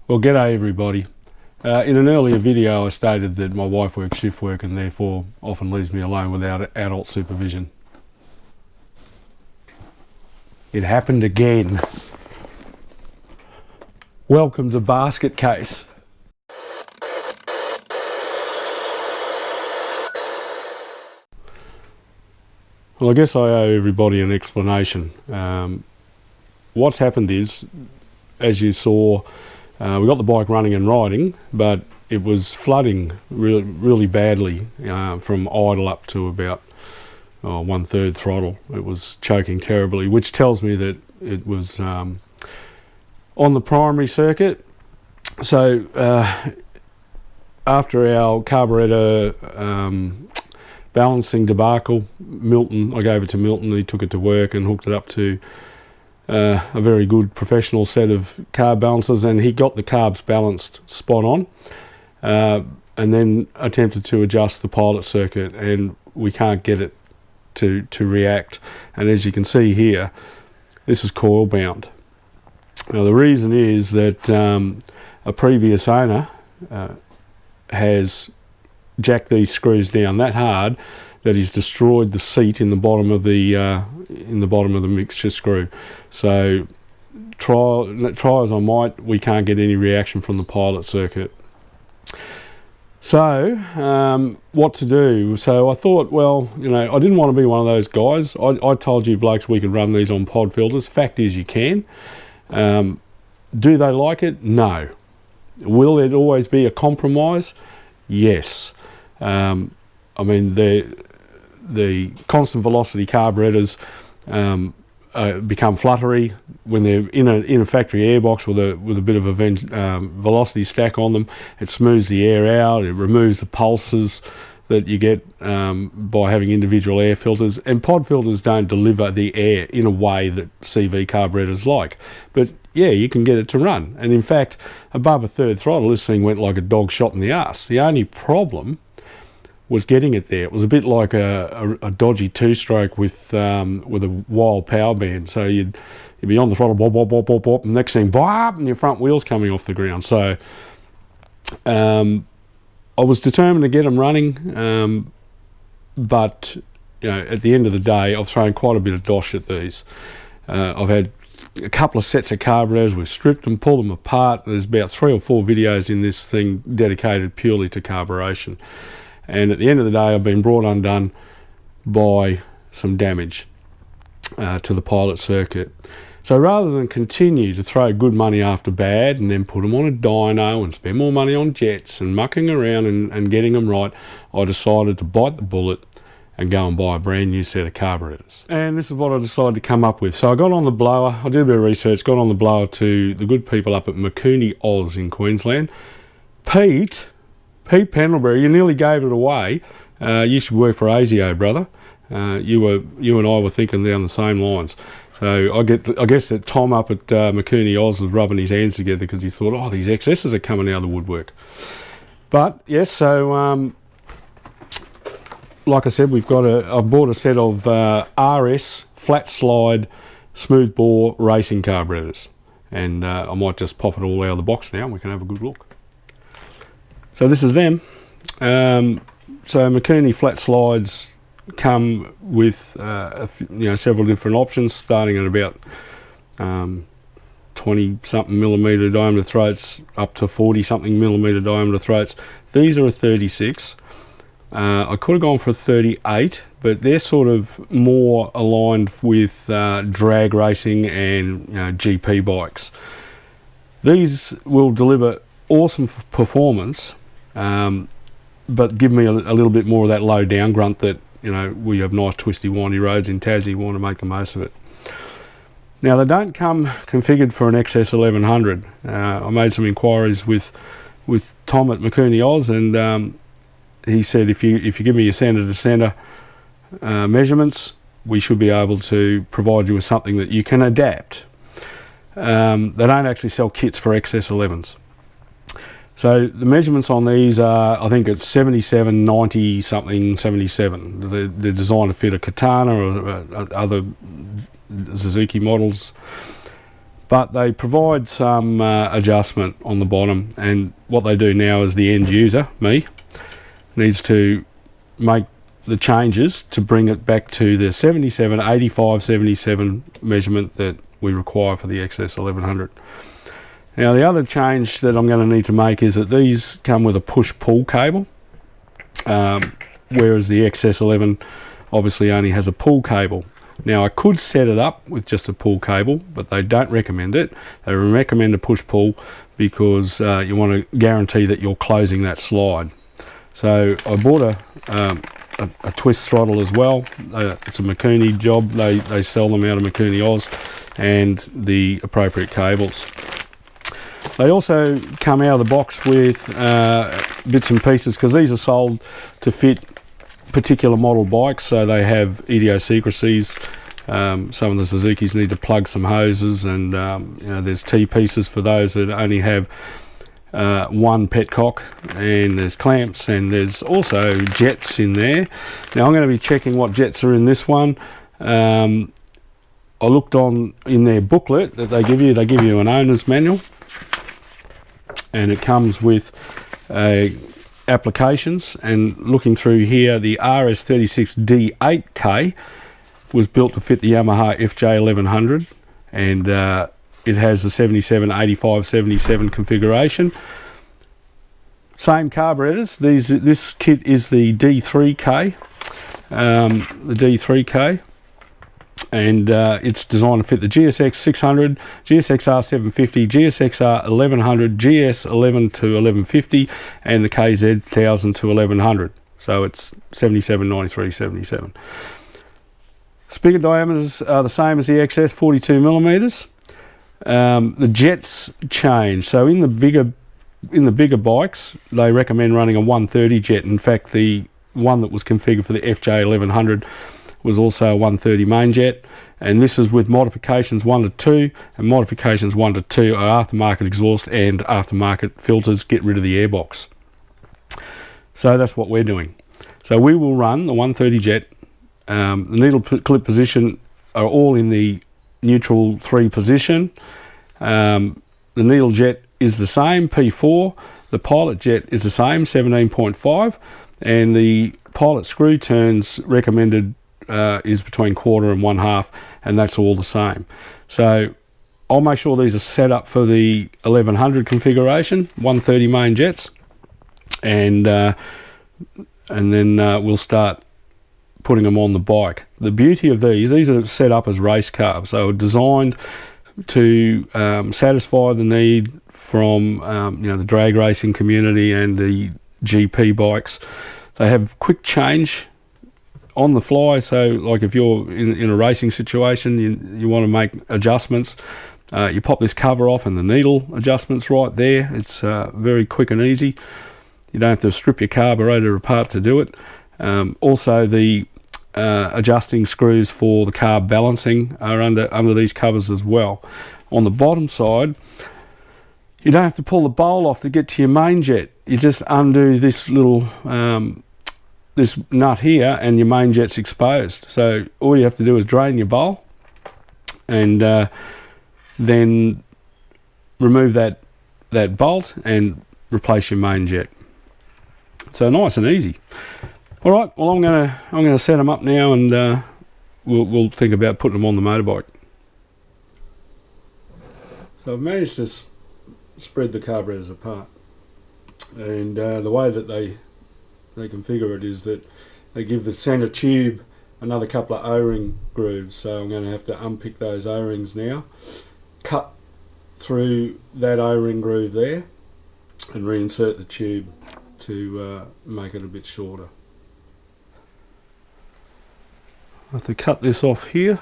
Well, g'day everybody. In an earlier video I stated that my wife works shift work and therefore often leaves me alone without adult supervision. It happened again. Welcome to Basket Case. Well, I guess I owe everybody an explanation. What's happened is, as you saw, we got the bike running and riding, but it was flooding really badly from idle up to about 1/3 throttle. It was choking terribly, which tells me that it was on the primary circuit. So after our carburetor balancing debacle, I gave it to Milton. He took it to work and hooked it up to a very good professional set of carb balancers, and he got the carbs balanced spot on, and then attempted to adjust the pilot circuit, and we can't get it to react. And as you can see here, this is coil bound. Now the reason is that a previous owner has jacked these screws down that hard that he's destroyed the seat in the bottom of the mixture screw. So try as I might, we can't get any reaction from the pilot circuit. So what to do? So I thought, well, I didn't want to be one of those guys. I told you blokes we could run these on pod filters. Fact is, you can. Do they like it? No. Will it always be a compromise? Yes. I mean, the constant velocity carburetors become fluttery when they're in a factory airbox with a bit of a velocity stack on them. It smooths the air out. It removes the pulses that you get by having individual air filters. And pod filters don't deliver the air in a way that CV carburetors like. But yeah, you can get it to run. And in fact, above 1/3 throttle, this thing went like a dog shot in the arse. The only problem was getting it there. It was a bit like a dodgy two-stroke with a wild power band. So you'd be on the throttle, bop, bop, bop, bop, bop, and next thing, bop, and your front wheel's coming off the ground. So I was determined to get them running, but at the end of the day, I've thrown quite a bit of dosh at these. I've had a couple of sets of carburetors. We've stripped them, pulled them apart. There's about 3 or 4 videos in this thing dedicated purely to carburation. And at the end of the day, I've been brought undone by some damage to the pilot circuit. So rather than continue to throw good money after bad and then put them on a dyno and spend more money on jets and mucking around and getting them right, I decided to bite the bullet and go and buy a brand new set of carburetors. And this is what I decided to come up with. So I got on the blower, I did a bit of research, got on the blower to the good people up at Mikuni Oz in Queensland. Pete Pendlebury, you nearly gave it away. You should work for ASIO, brother. You and I were thinking down the same lines. So I guess that Tom up at Mikuni Oz was rubbing his hands together because he thought, oh, these XSs are coming out of the woodwork. But yes, so like I said, I've bought a set of RS flat slide smooth bore racing carburetors, and I might just pop it all out of the box now and we can have a good look. So this is them. So Mikuni flat slides come with several different options, starting at about 20-something millimetre diameter throats up to 40-something millimetre diameter throats. These are a 36. I could have gone for a 38, but they're sort of more aligned with drag racing and GP bikes. These will deliver awesome performance, but give me a little bit more of that low down grunt that we have nice twisty windy roads in Tassie. Want to make the most of it. Now they don't come configured for an XS1100. I made some inquiries with Tom at Mikuni Oz, and he said if you give me your centre to centre measurements, we should be able to provide you with something that you can adapt. They don't actually sell kits for XS11s. So the measurements on these are, I think it's 77, 90 something, 77. They're designed to fit a Katana or other Suzuki models. but they provide some adjustment on the bottom, and what they do now is the end user, me, needs to make the changes to bring it back to the 77, 85, 77 measurement that we require for the XS1100. Now the other change that I'm going to need to make is that these come with a push-pull cable, whereas the XS11 obviously only has a pull cable. Now I could set it up with just a pull cable, but they don't recommend it. They recommend a push-pull because you want to guarantee that you're closing that slide. So I bought a twist throttle as well. It's a Mikuni job. They sell them out of Mikuni Oz, and the appropriate cables. They also come out of the box with bits and pieces, because these are sold to fit particular model bikes, so they have idiosyncrasies. Some of the Suzukis need to plug some hoses, and you know, there's T-pieces for those that only have one petcock, and there's clamps, and there's also jets in there. Now I'm going to be checking what jets are in this one. I looked in their booklet that they give you an owner's manual, and it comes with applications, and looking through here, the RS36 D8K was built to fit the Yamaha XJ1100, and it has the 77, 85, 77 configuration. Same carburetors. This kit is the D3K, and it's designed to fit the GSX 600, GSXR 750, GSXR 1100, GS 11 to 1150, and the KZ 1000 to 1100. So it's 77, 93, 77. Spigot diameters are the same as the XS, 42 millimeters. The jets change. So in the bigger bikes, they recommend running a 130 jet. In fact, the one that was configured for the FJ1100 was also a 130 main jet, and this is with modifications 1 to 2, and modifications 1 to 2 are aftermarket exhaust and aftermarket filters, get rid of the airbox. So that's what we're doing. So we will run the 130 jet. The needle clip position are all in the neutral 3 position. The needle jet is the same, P4. The pilot jet is the same, 17.5, and the pilot screw turns recommended is between 1/4 and 1/2, and that's all the same. So I'll make sure these are set up for the 1100 configuration, 130 main jets, and then we'll start putting them on the bike. The beauty of these are set up as race cars, so designed to satisfy the need from you know, the drag racing community and the GP bikes. They have quick change on the fly, so like if you're in a racing situation, you want to make adjustments, you pop this cover off and the needle adjustment's right there. It's very quick and easy. You don't have to strip your carburetor apart to do it. Also the adjusting screws for the carb balancing are under these covers as well. On the bottom side, you don't have to pull the bowl off to get to your main jet. You just undo this little this nut here, and your main jet's exposed. So all you have to do is drain your bowl, and then remove that bolt and replace your main jet. So nice and easy. All right, well I'm gonna set them up now, and we'll think about putting them on the motorbike. So I've managed to spread the carburetors apart, and the way that they configure it is that they give the center tube another couple of O-ring grooves. So I'm going to have to unpick those O-rings now, cut through that O-ring groove there, and reinsert the tube to make it a bit shorter. I have to cut this off here.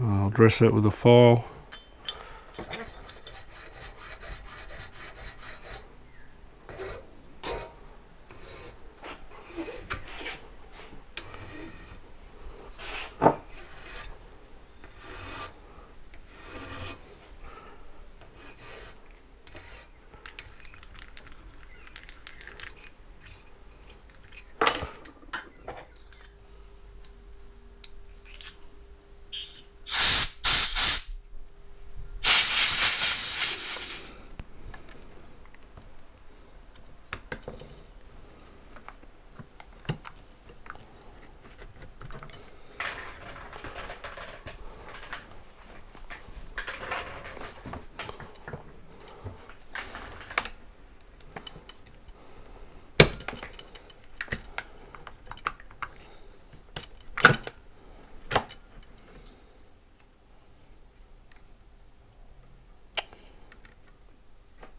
I'll dress that with a file.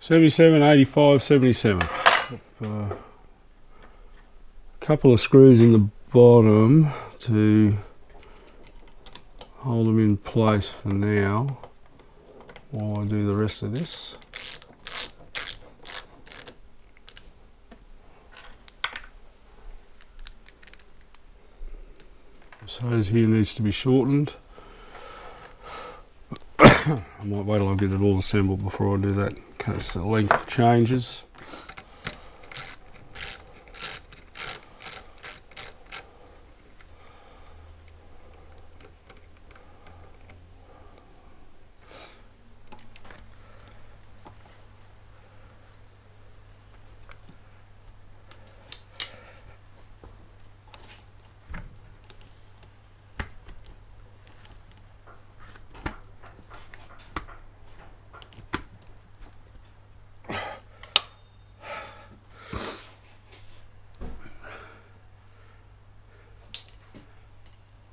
77, 85, 77. A couple of screws in the bottom to hold them in place for now while I do the rest of this. This hose here needs to be shortened. I might wait till I get it all assembled before I do that in case the length changes.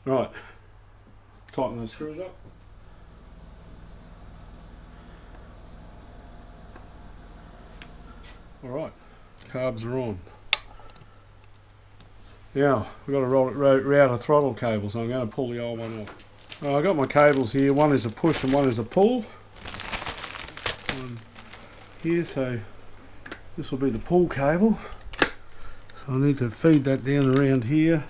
Right, tighten those screws up. Alright, carbs are on. Now, we've got to route a throttle cable, so I'm going to pull the old one off. I've got my cables here, one is a push and one is a pull. One here, so this will be the pull cable. So I need to feed that down around here.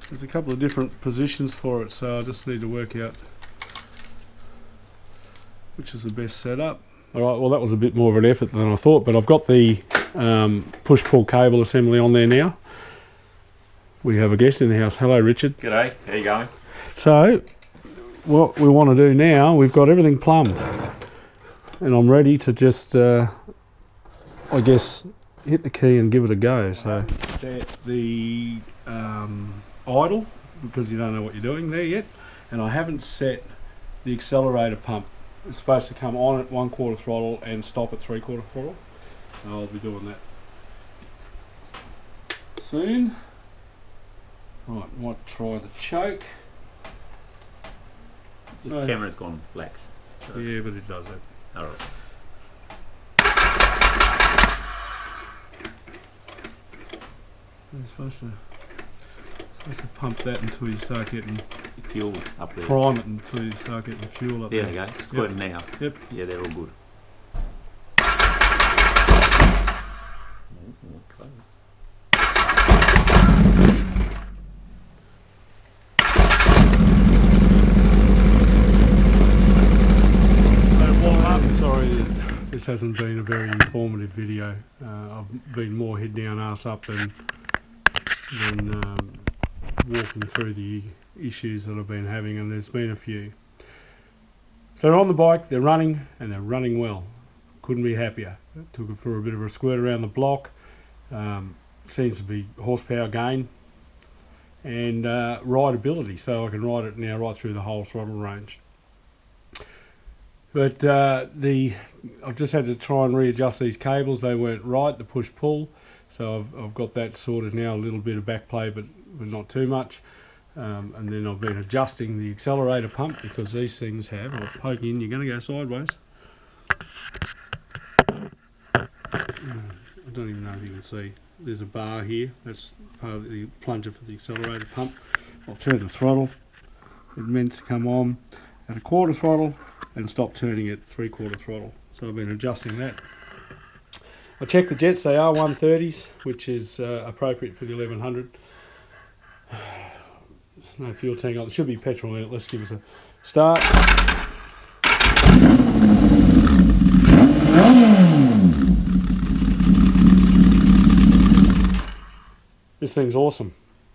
There's a couple of different positions for it, so I just need to work out which is the best setup. Alright, well that was a bit more of an effort than I thought, but I've got the push-pull cable assembly on there now. We have a guest in the house. Hello Richard. G'day, how you going? So, what we want to do now, we've got everything plumbed. And I'm ready to just, I guess, hit the key and give it a go. So, set the idle, because you don't know what you're doing there yet, and I haven't set the accelerator pump. It's supposed to come on at 1/4 throttle and stop at 3/4 throttle. I'll be doing that soon. Right, might try the choke. The camera's gone black. So. Yeah, but it does it. Alright. You're supposed to pump that until you start getting fuel up there. Prime it until you start getting fuel up there. There we go. Squirting now. Yep. Yeah, they're all good. Close. Sorry, this hasn't been a very informative video. I've been more head down, ass up than walking through the issues that I've been having, and there's been a few. So they're on the bike, they're running, and they're running well. Couldn't be happier. Took it for a bit of a squirt around the block. Seems to be horsepower gain and rideability, so I can ride it now right through the whole throttle range. But I've just had to try and readjust these cables. They weren't right, the push-pull. So I've got that sorted now, a little bit of back play, but not too much. And then I've been adjusting the accelerator pump, because these things have, I'll poke in, you're going to go sideways. I don't even know if you can see. There's a bar here, that's part of the plunger for the accelerator pump. I'll turn the throttle. It's meant to come on at 1/4 throttle and stop turning at 3/4 throttle. So I've been adjusting that. I checked the jets, they are 130s, which is appropriate for the 1100. There's no fuel tank on, there should be petrol in it. Let's give us a start. This thing's awesome,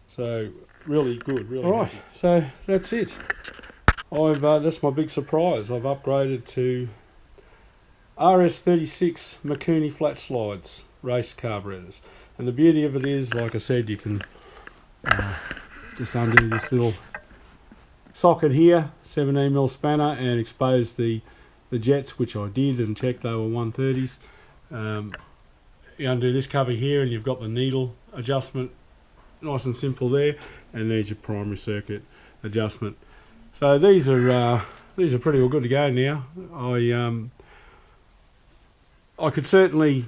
so really good, really. Alright, so that's it. That's my big surprise. I've upgraded to RS36 Mikuni flat slides race carburetors, and the beauty of it is, like I said, you can just undo this little socket here, 17mm spanner, and expose the jets, which I did and checked they were 130s. You undo this cover here and you've got the needle adjustment, nice and simple there, and there's your primary circuit adjustment. So these are these are pretty well good to go now. I could certainly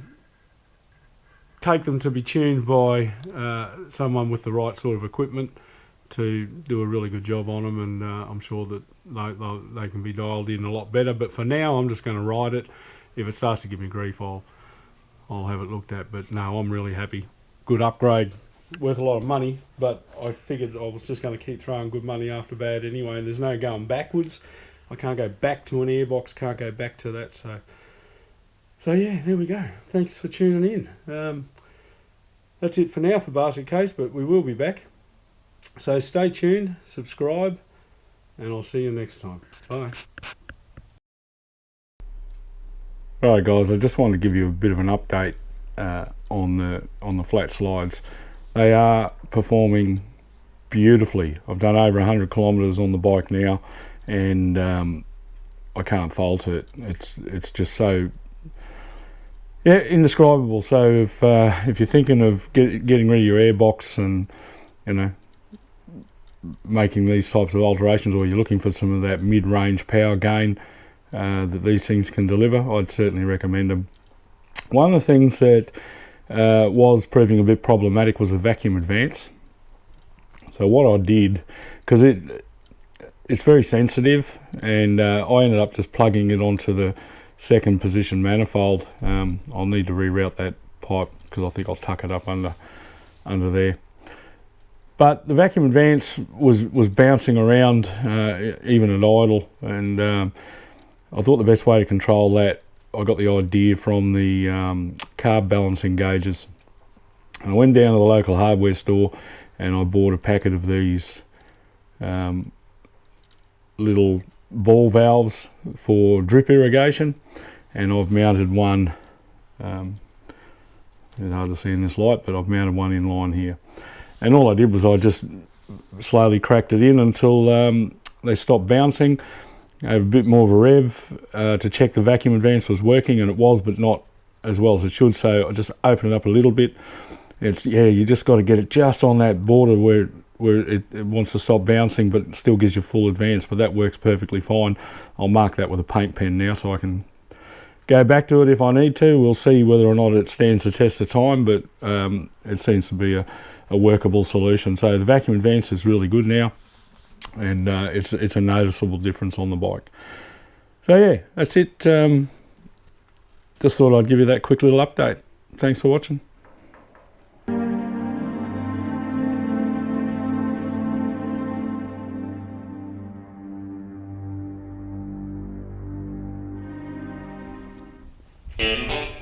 take them to be tuned by someone with the right sort of equipment to do a really good job on them, and I'm sure that they can be dialed in a lot better. But for now, I'm just going to ride it. If it starts to give me grief, I'll have it looked at. But no, I'm really happy. Good upgrade, worth a lot of money, but I figured I was just going to keep throwing good money after bad anyway, and there's no going backwards. I can't go back to an airbox, can't go back to that, so yeah, there we go. Thanks for tuning in. That's it for now for Basket Case, but we will be back. So stay tuned, subscribe, and I'll see you next time. Bye. Alright guys, I just wanted to give you a bit of an update on the flat slides. They are performing beautifully. I've done over 100 kilometers on the bike now, and I can't fault it. It's just so indescribable. So if you're thinking of getting rid of your airbox and making these types of alterations, or you're looking for some of that mid-range power gain that these things can deliver, I'd certainly recommend them. One of the things that was proving a bit problematic was the vacuum advance. So what I did, because it's very sensitive, and I ended up just plugging it onto the second position manifold. I'll need to reroute that pipe because I think I'll tuck it up under there. But the vacuum advance was bouncing around even at idle, and I thought the best way to control that, I got the idea from the carb balancing gauges. And I went down to the local hardware store and I bought a packet of these little ball valves for drip irrigation, and I've mounted one, it's hard to see in this light, but I've mounted one in line here. And all I did was I just slowly cracked it in until they stopped bouncing. I have a bit more of a rev to check the vacuum advance was working, and it was, but not as well as it should. So I just opened it up a little bit. You just got to get it just on that border where it wants to stop bouncing, but it still gives you full advance. But that works perfectly fine. I'll mark that with a paint pen now, so I can go back to it if I need to. We'll see whether or not it stands the test of time, but it seems to be a workable solution. So the vacuum advance is really good now, and it's a noticeable difference on the bike. So yeah, that's it. Just thought I'd give you that quick little update. Thanks for watching. Mm-hmm.